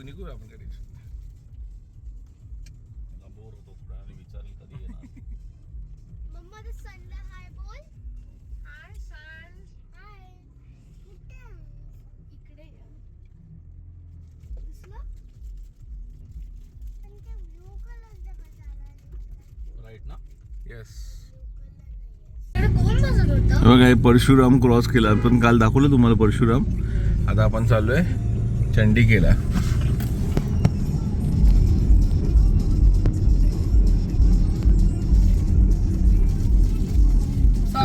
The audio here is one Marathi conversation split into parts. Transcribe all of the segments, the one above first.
निघू आपण घरी. बोर होतो थोडा आणि विचारलं कधी येणार. मम्मा द सनला हाय बोल. हाय सन. हाय. कुठे इकडे या. दिसला? पण ते ब्लू कलरचा बसायला. राईट ना? येस. कोण बसत होतं? बघा हे परशुराम क्रॉस केला. पण काल दाखवलं तुम्हाला परशुराम. आता आपण चाललोय चंडिकेला.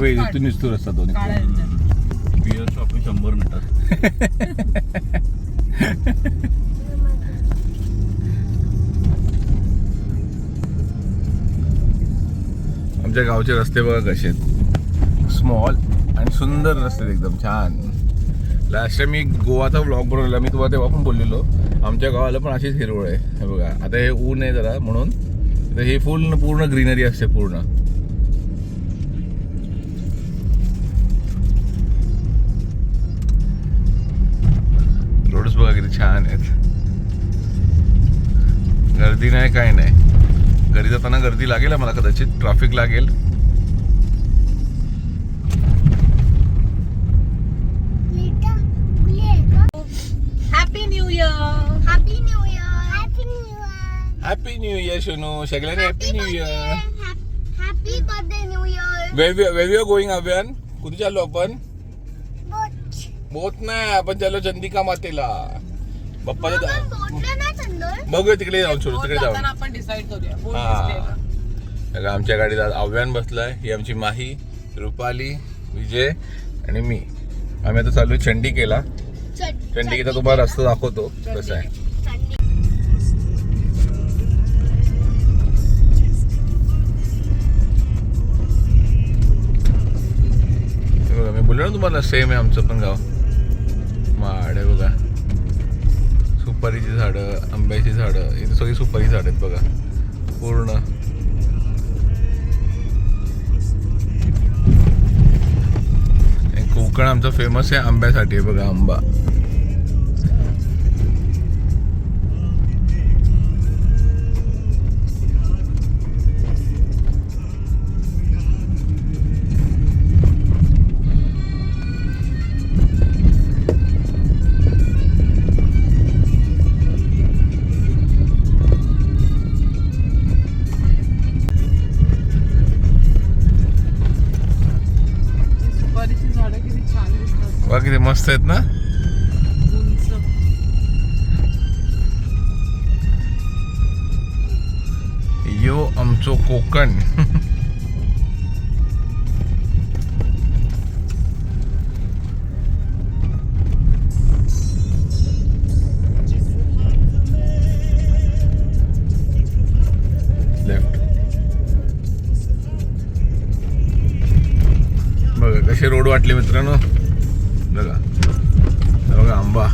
इथून निसतो रस्ता दोन्ही. Beer shopping 100 metre. आमच्या गावचे रस्ते बघा कसे आहेत. स्मॉल आणि सुंदर रस्ते एकदम छान. लास्ट टाइम मी गोवाचा व्लॉग बनवलेला. मी तुम्हाला तेव्हा पण बोललेलो आमच्या गावाला पण अशीच हिरवळ आहे. हे बघा आता हे ऊन आहे जरा म्हणून तर हे पूर्ण ग्रीनरी असते पूर्ण. रोड्स बघा किती छान आहेत. गर्दी नाही काय नाही. घरी जाताना गर्दी लागेल मला कदाचित. ट्रॅफिक लागेल. Happy new year. Happy new year. Happy new year. Happy new year Sonu. सगळ्यांनी happy new year. Happy birthday new year. वेवी गोईंग अभियान. कुठे चाललो आपण? बोट नाही आपण चाललो चंदिका मातेला. बाप्पाच्या बघूया तिकडे जाऊन सोडू. तिकडे जाऊन आपण डिसाइड करूया. हा आमच्या गाडीत आव्यान बसलाय. ही आमची माही, रुपाली, विजय आणि मी. आम्ही आता चालू चंडिकेला. चंडिकेचा तुम्हाला रस्ता दाखवतो कसा आहे. बघा मी बोललो ना तुम्हाला सेम आहे आमचं पण गाव. माड आहे बघा. सुपारीची झाडं, आंब्याची झाडं. इथे सगळी सुपारी झाड आहेत बघा पूर्ण. कोकण आमचं फेमस आहे आंब्यासाठी. आहे बघा आंबा. बघा किती मस्त आहेत ना. यो आमचो कोकण. लेफ्ट. बघा कसे रोड वाटले मित्रांनो. बघा बघा आंबा,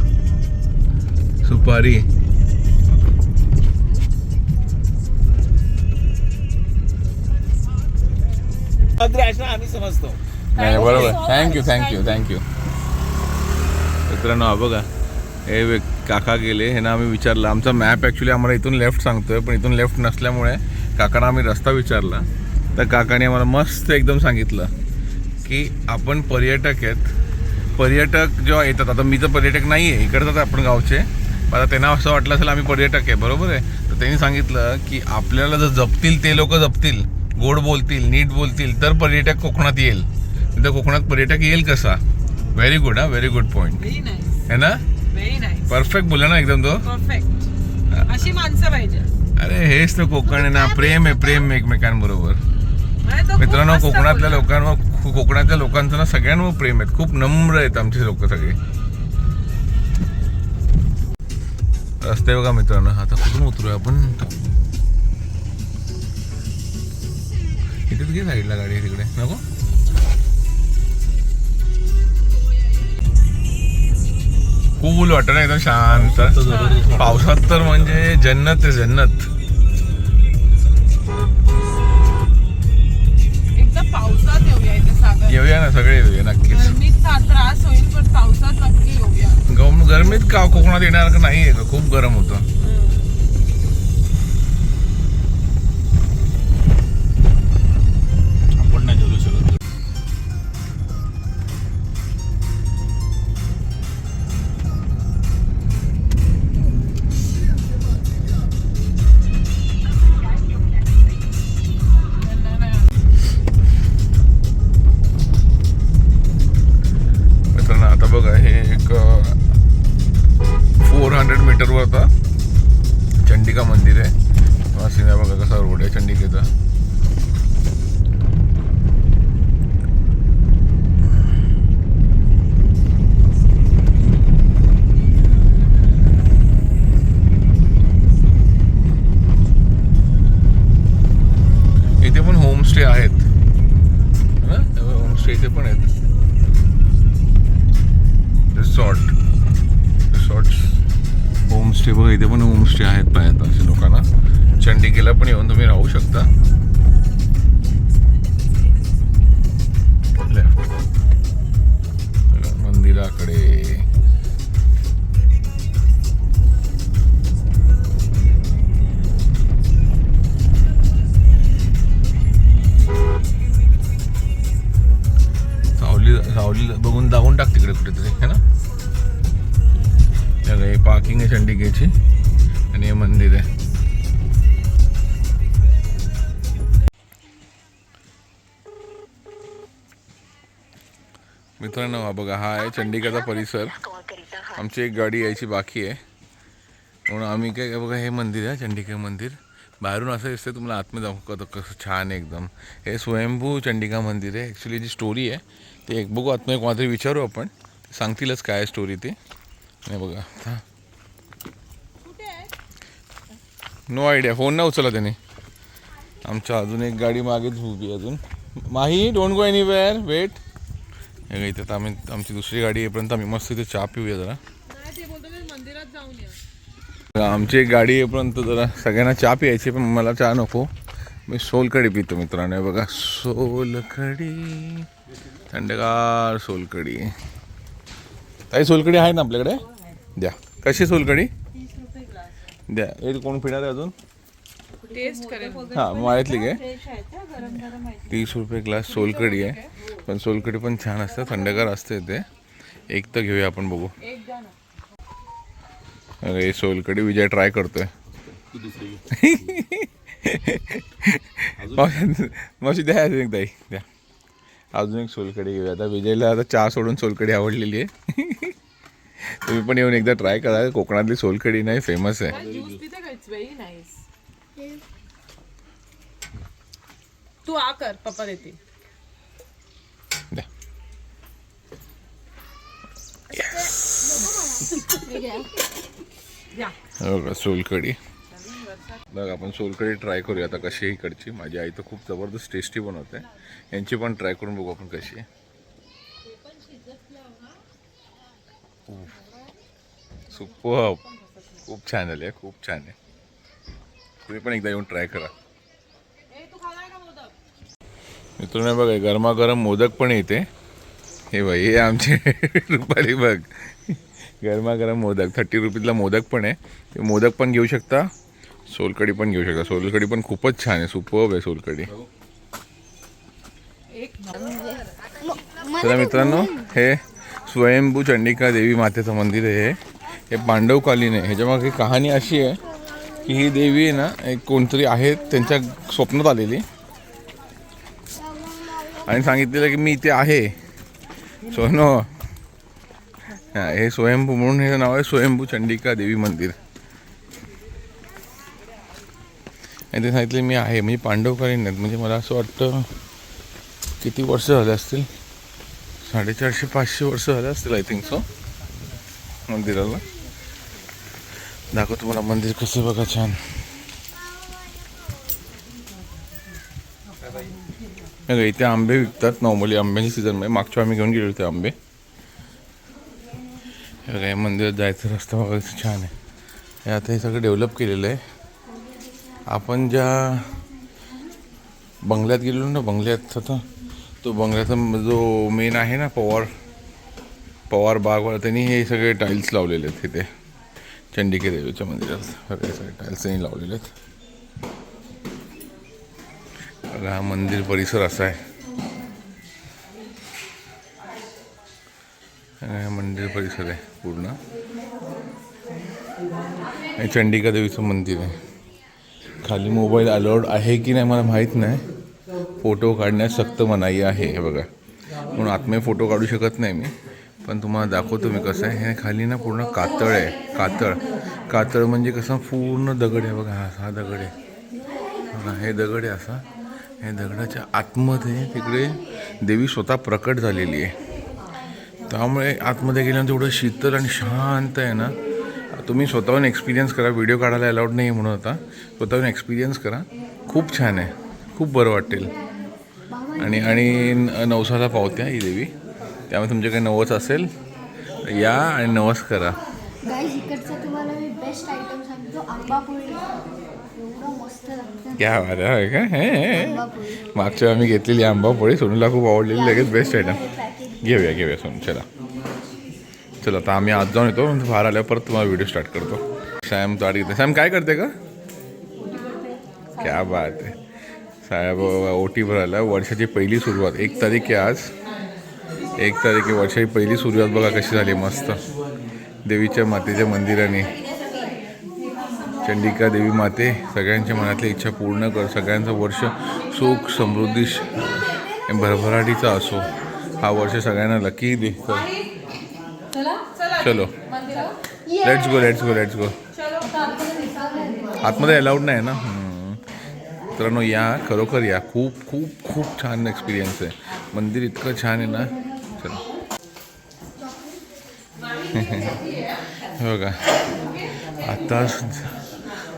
सुपारी. आम्ही समजतो. नाही बरोबर. थँक्यू मित्रांनो. हा बघा हे काका गेले. हे ना आम्ही विचारलं. आमचा मॅप ॲक्च्युली आम्हाला इथून लेफ्ट सांगतोय पण इथून लेफ्ट नसल्यामुळे काकांना आम्ही रस्ता विचारला तर काकाने आम्हाला मस्त एकदम सांगितलं की आपण पर्यटक आहेत. पर्यटक जेव्हा येतात, आता मी तर पर्यटक नाही आहे इकडचं आपण गावचे, आता त्यांना असं वाटलं असेल आम्ही पर्यटक आहे. बरोबर आहे. तर त्यांनी सांगितलं की आपल्याला जर जपतील ते लोक जपतील, गोड बोलतील, नीट बोलतील तर पर्यटक कोकणात येईल. तर कोकणात पर्यटक येईल कसा. Very good. Very good point है ना. परफेक्ट बोला ना एकदम तो. परफेक्ट अशी माणसं पाहिजे. अरे हेच तर कोकण आहे ना. प्रेम आहे. प्रेम एकमेकांबरोबर. मित्रांनो कोकणातल्या लोकांवर, कोकणातल्या लोकांचं ना सगळ्यांवर प्रेम आहेत. खूप नम्र आहेत आमचे लोक सगळे. रस्ते बघा मित्रांनो. आता कुठून उतरूया आपण. इथेच घे साईडला गाडी. तिकडे नको. कूल वाटत ना एकदम शांत. पावसात तर म्हणजे जन्नत आहे जन्नत. एकदा पावसात येऊया इथे सागर. येऊया ना सगळे येऊया नक्कीच. गरमीचा त्रास होईल पण पावसात नक्की येऊया. गरमीत का कोकणात येणार नाही आहे का? खूप गरम होतं. आपण नाही झेलू शकत. मित्रांनो आता बघा हे एक 400 मीटरवर आता चंडिका मंदिर आहे. सीन आहे बघा कसा रोड आहे चंडिकेचा. इथे पण होमस्टे आहेत ना, होमस्टे इथे पण आहेत. रिसॉर्ट होमस्टे बघा इथे पण होमस्टे आहेत पाहत असे लोकांना. चंडिकेला पण येऊन तुम्ही राहू शकता. मंदिराकडे सावली बघून दावून टाक तिकडे कुठेतरी है ना. पार्किंग आहे चंडिकेची आणि हे मंदिर आहे. मित्रांनो हा बघा हा आहे चंडिकाचा परिसर. आमची एक गाडी यायची बाकी आहे म्हणून आम्ही काय बघा हे मंदिर आहे चंडिका मंदिर. बाहेरून असं दिसतं तुम्हाला आतमध्ये जाऊ कसं छान आहे एकदम. हे स्वयंभू चंडिका मंदिर आहे. ॲक्च्युली जी स्टोरी आहे ते एक बघू आतमध्ये कोणातरी विचारू आपण, सांगतीलच काय आहे स्टोरी ते. नाही बघा नो आयडिया. फोन नाही उचलला त्याने. आमच्या अजून एक गाडी मागेच उभी अजून. माही डोंट गो एनीवेअर वेट. हे इथे आम्ही आमची दुसरी गाडी येईपर्यंत आम्ही मस्त इथे चहा पिऊया जरा. मंदिरात जाऊन या. आमची एक गाडी येईपर्यंत जरा सगळ्यांना चहा प्यायची पण मला चहा नको. मी सोलकढी पितो मित्रांनो. बघा सोलकढी थंडगार सोलकढी. काही सोलकढी आहे ना आपल्याकडे? द्या. कशी सोलकढी द्या. हे कोण पिणार आहे अजून? टेस्ट करेल. हां माळ्यातली काय 30 रुपये ग्लास सोलकढी आहे. पण सोलकढी पण छान असते थंडगार असते ते. एक तर घेऊया आपण बघू. अरे हे सोलकढी विजय ट्राय करतोय. मावशी द्या अजून एक दाई द्या. अजून एक सोलकढी घेऊया. आता विजयला आता चहा सोडून सोलकढी आवडलेली आहे. तुम्ही पण येऊन एकदा ट्राय करा. कोकणातली सोलकढी नाही फेमस आहे. तू आ कर पप्पा देते. बघा सोलकढी. बघा आपण सोलकढी ट्राय करूया आता कशी आहे इकडची. माझी आई तर खूप जबरदस्त टेस्टी बनवते. यांची पण ट्राय करून बघू आपण कशी आहे. सुपर खूप छान झाली आहे. खूप छान आहे. तुम्ही पण एकदा येऊन ट्राय करा. मित्रांनो बघा गरमागरम मोदक पण येते. हे बाई हे आमचे रुपाली बघ गरमागरम मोदक 30 रुपीजला मोदक पण आहे. ते मोदक पण घेऊ शकता. सोलकढी पण घेऊ शकता. सोलकढी पण खूपच छान आहे. सुपर्ब आहे सोलकढी. चला मित्रांनो हे स्वयंभू चंडिका देवी मातेचं मंदिर आहे. हे पांडवकालीन आहे. ह्याच्यामागे कहाणी अशी आहे की ही देवी आहे ना एक कोणतरी आहेत त्यांच्या स्वप्नात आलेली आणि सांगितलेलं की मी इथे आहे. सोनो हां हे स्वयंभू म्हणून हे नाव आहे स्वयंभू चंडिका देवी मंदिर. आणि ते सांगितले मी आहे म्हणजे पांडवकालीन आहेत. म्हणजे मला असं वाटतं किती वर्ष झाले असतील 450-500 वर्ष झाले असतील आय थिंक सो. मंदिराला दाखवतो मला मंदिर कसं बघा छान. इथे आंबे विकतात नॉर्मली. आंब्याची सीझनमध्ये मागच्या आम्ही घेऊन गेलो होते आंबे. बघा या मंदिरात जायचं रस्ता बघा छान आहे. हे आता हे सगळं डेव्हलप केलेलं आहे. आपण ज्या बंगल्यात गेलो ना बंगल्यात आता तो बंगल्याचा जो मेन आहे ना पवार पवार बागवर त्यांनी हे सगळे टाईल्स लावलेले आहेत तिथे चंडिके देवीच्या मंदिरात सगळे सगळे टाईल्स त्यांनी लावलेले आहेत. बघा हा मंदिर परिसर असा आहे. हे मंदिर परिसर आहे पूर्ण. हे चंडिका देवीचं मंदिर आहे. खाली मोबाईल अलाउड आहे की नाही मला माहीत नाही. फोटो काढण्यास सक्त मनाई आहे हे बघा. म्हणून आतमध्ये फोटो काढू शकत नाही मी, पण तुम्हाला दाखवतो मी कसं आहे. हे खाली ना पूर्ण कातळ आहे. कातळ म्हणजे कसं पूर्ण दगड आहे बघा. हा दगड आहे बघा. हे दगड आहे असा. हे दगडाच्या आतमध्ये तिकडे देवी स्वतः प्रकट झालेली आहे. त्यामुळे आतमध्ये गेल्यानंतर एवढं शीतल आणि शांत आहे ना. तुम्ही स्वतःहून एक्सपिरियन्स करा. व्हिडिओ काढायला अलाउड नाही म्हणून होता. स्वतःहून एक्सपिरियन्स करा. खूप छान आहे. खूप बरं वाटेल. आणि नवसाला पावत्या ही देवी. त्यामुळे तुमचे काही नवस असेल या आणि नवस करा. गाईज इकडचा तुम्हाला मी बेस्ट आयटम सांगतो. आंबापोळी एवढं मस्त लागतं. क्या बात आहे का. हे आंबापोळी मागच्या आम्ही घेतलेली आंबापोळी सोनूला खूप आवडलेली. लगेच बेस्ट आयटम. घेऊया सोनू. चला आता आम्ही आज जाऊन येतो. बाहेर आल्यावर परत तुम्हाला व्हिडिओ स्टार्ट करतो. सॅम ताट घेते. सॅम काय करते का. क्या बात आहे. साहेब ओटी भरायला वर्षाची पहिली सुरुवात 1 तारीख आहे आज. 1 तारीख आहे. वर्षाची पहिली सुरुवात बघा कशी झाली मस्त. देवीच्या मातेच्या मंदिराने. चंडिका देवी माते सगळ्यांच्या मनातल्या इच्छा पूर्ण कर. सगळ्यांचं वर्ष सुख समृद्धी भरभराटीचा असो. हा वर्ष सगळ्यांना लकी दे. चलो लेट्स गो. आतमध्ये अलाउड नाही ना. मित्रांनो या खरोखर या. खूप छान एक्सपिरियन्स आहे. मंदिर इतकं छान आहे ना. चलो हे बघा आता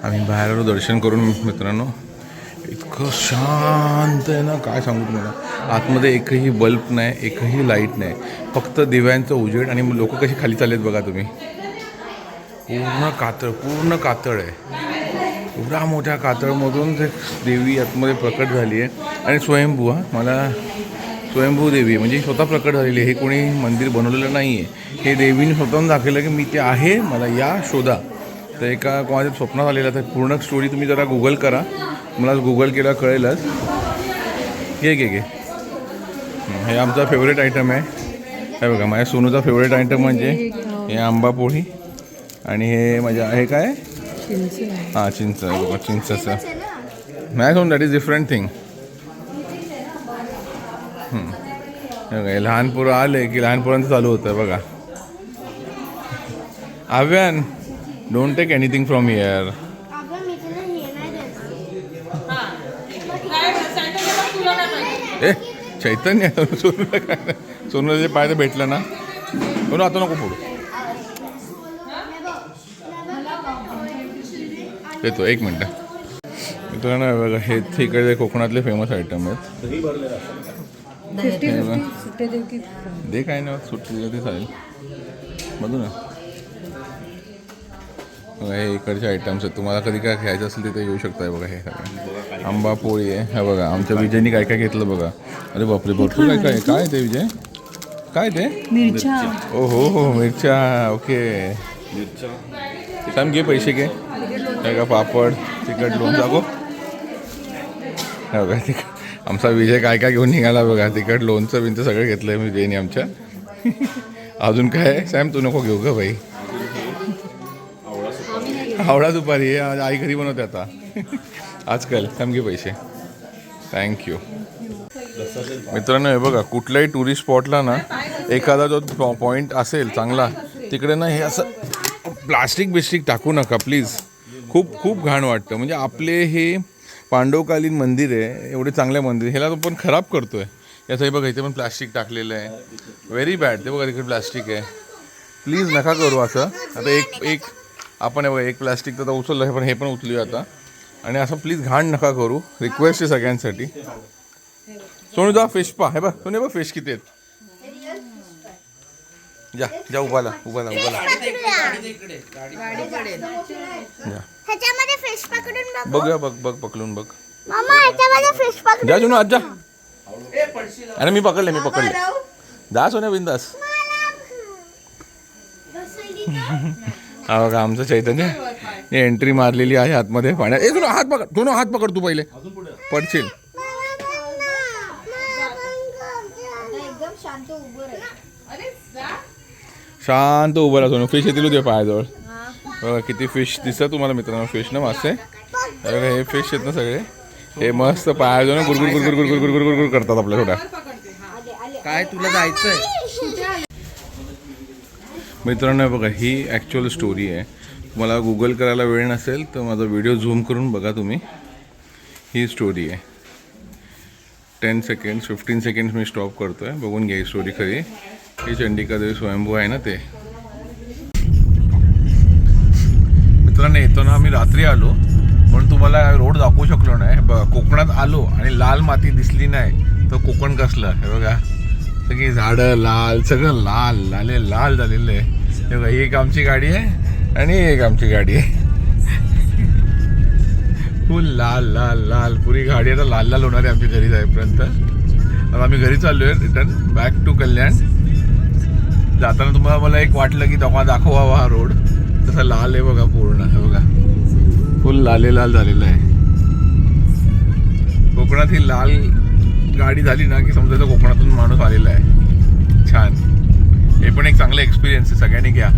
आम्ही बाहेर आलो दर्शन करून. मित्रांनो इतकं शांत आहे ना काय सांगू तुम्हाला. आतमध्ये एकही बल्ब नाही, एकही लाईट नाही. फक्त दिव्यांचं उजेड आणि लोक कशी खाली चाललेत बघा तुम्ही. पूर्ण कातळ आहे. एवढ्या मोठ्या कातळमधून देवी आतमध्ये प्रकट झाली आहे. आणि स्वयंभू स्वयंभू देवी म्हणजे स्वतः प्रकट झालेली आहे. हे कोणी मंदिर बनवलेलं नाही आहे. हे देवीने स्वतःहून दाखवलं की मी ते आहे, मला या शोधा. तर एका कोणाच्या स्वप्नात आलेलं. तर पूर्ण स्टोरी तुम्ही जरा गुगल करा. मला गुगल केला कळेलच. घे हे आमचा फेवरेट आयटम आहे. हे बघा माझ्या सोनूचा फेवरेट आयटम म्हणजे हे आंबापोळी. आणि हे माझ्या हे काय हां चिंच आहे बघा. चिंचचं नाही सोन दॅट इज डिफरंट थिंग. हे लहान पोरं आले की लहान पोरांचं चालू होतं बघा. आव्यान don't take anything from here. ए चैतन्य सोनूला काय नाही. सोनूला जे पाय तर भेटलं ना. सोनू आता नको फोडू. येतो 1 मिनटं. मित्रांनो बघा हे इकडे कोकणातले फेमस आयटम आहेत. दे काय ना सुट्टी दिलं ते चालेल. बघू ना हे इकडचे आयटम्स आहेत. तुम्हाला कधी काय खायचं असेल तिथे येऊ शकता. बघा हे सगळं आंबापोळी आहे. हे बघा आमच्या विजयनी काय काय घेतलं बघा. अरे बापरे भरपूर काय ते विजय काय ते मिरच्या. हो मिरच्या. ओके सांग घे पैसे घे. काय का पापड तिखट लोणचं गो. बघा आमचा विजय काय घेऊन निघाला बघा. तिखट लोणचं बिनचं सगळं घेतलं आहे विजयने आमच्या. अजून काय सॅम तू नको घेऊ ग बाई. आवळा दुपारी आई घरी बनवते आता आजकाल. सॅम घे पैसे. थँक्यू. मित्रांनो हे बघा कुठल्याही टुरिस्ट स्पॉटला ना एखादा जो पॉईंट असेल चांगला तिकडे ना हे असं प्लास्टिक टाकू नका प्लीज. खूप घाण वाटतं. म्हणजे आपले हे पांडवकालीन मंदिर आहे. एवढे चांगले मंदिर ह्याला आपण खराब करतोय. याचं हे बघा इथे पण प्लास्टिक टाकलेलं आहे. Very bad. ते बघा तिकडे प्लास्टिक आहे. प्लीज नका करू असं. आता एक आपण हे बघा एक प्लास्टिक तर उचललं आहे पण हे पण उचलूया आता. आणि असं प्लीज घाण नका करू. रिक्वेस्ट आहे सगळ्यांसाठी. सोनू जा फिश पा. हे बघ सोनू बघ फिश किती आहेत. जा उभाला. ह्याच्यामध्ये फिश पकडून बघूया. बघ पकडून बघ. मामा ह्याच्यामध्ये फिश पकडून जा सोनू आज जा. अरे मी पकडले जा सोन्या बिंदास. हा बघा आमचं चैतन्य एंट्री मारलेली आहे आतमध्ये पाण्यात. ए तुला हात पकड, दोन हात पकड तू पहिले, पडशील. एकदम शांत उभं राहील. शांत उभं राहतो. फिश येतील तुझ्या पायाजवळ. बघा किती फिश दिसतात तुम्हाला मित्रांनो. फिश ना मासे. बघा हे फिश आहेत ना सगळे. हे मस्त पायाजवळ गुरगुर गुरगुर गुरगुर गुरगुर गुरगुर करतात आपल्या थोड्या. काय तुला जायचंय? मित्रांनो बघा ही ॲक्च्युअल स्टोरी आहे. तुम्हाला गुगल करायला वेळ नसेल तर माझा व्हिडिओ झूम करून बघा तुम्ही. ही स्टोरी आहे. 10 सेकंड्स 15 सेकंड्स मी स्टॉप करतो आहे. बघून घ्या ही स्टोरी खरी. ही चंडिकादेवी स्वयंभू आहे ना ते. मित्रांनो येताना आम्ही रात्री आलो म्हणून तुम्हाला रोड दाखवू शकलो नाही. बघा कोकणात आलो आणि लाल माती दिसली नाही तर कोकण कसलं. हे बघा सगळी झाडं लाल, सगळं लाल लाले लाल झालेलं आहे. हे बघा ही एक आमची गाडी आहे आणि एक आमची गाडी आहे. फुल लाल लाल लाल पुरी गाडी आता लाल लाल होणार आहे आमची घरी जाईपर्यंत. आता आम्ही घरी चाललो आहे रिटर्न बॅक टू कल्याण. जाताना तुम्हाला मला एक वाटलं की दाखवावा हा रोड. तसा लाल आहे बघा पूर्ण. हे बघा फुल लाले लाल झालेलं आहे. कोकणात ही लाल गाडी झाली ना की समजायचं कोकणातून माणूस आलेला आहे. छान. हे पण एक चांगला एक्सपिरियन्स आहे. सगळ्यांनी घ्या.